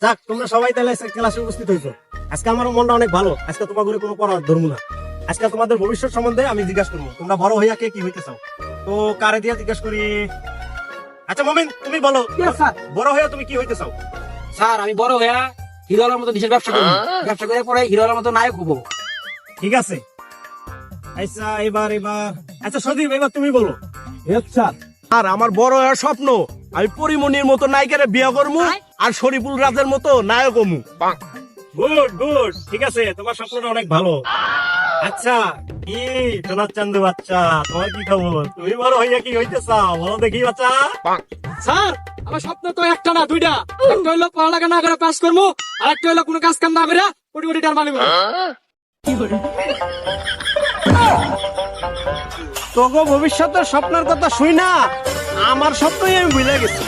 যাক, তোমরা সবাই তাহলে ক্লাসে উপস্থিত হয়েছো। আজকে আমার মনটা অনেক ভালো। আজকে তোমার ঘরে কোনো পড়া ধরবো না। আজকে তোমাদের ভবিষ্যৎ সম্বন্ধে আমি জিজ্ঞাসা করবো। তোমরা বড় হইয়া কে কি হইতে চাও? তো কারে দিয়া জিজ্ঞাসা করি? আচ্ছা মমিন, তুমি বলো, বড় হইয়া তুমি কি হইতে চাও? স্যার আমি বড় হইয়া হিরোলার মতো দেশের ব্যবসা করবো, ব্যবসা করে পরে হিরোলার মতো নায়ক হবো। ঠিক আছে। আচ্ছা এবার আচ্ছা সজীব, এবার তুমি বলো। আচ্ছা, আর আমার বড় হওয়ার স্বপ্ন আমি পরিমণির মতো নায়িকারে বিয়ে করবো আর শরীফুল রাজের মতো নায়ক হমু। গুড গুড, ঠিক আছে, তোমার স্বপ্নটা অনেক ভালো। আচ্ছা কি সোনার চান্দু বাচ্চা, তোমার কি খবর? তুমি বড় হইয়া কি হইতে চাও বলো দেখি বাচ্চা। স্যার আমার স্বপ্ন তো একটা না দুইটা, একটা হইলো পড়ালেখা না করে পাস করবো, আর একটা হইলো কোনো কাজ কাম না করে কোটি কোটি টাকা মালিক হবো। তোকে ভবিষ্যতের স্বপ্নের কথা শুই না আমার স্বপ্নই আমি ভুলে গেছি।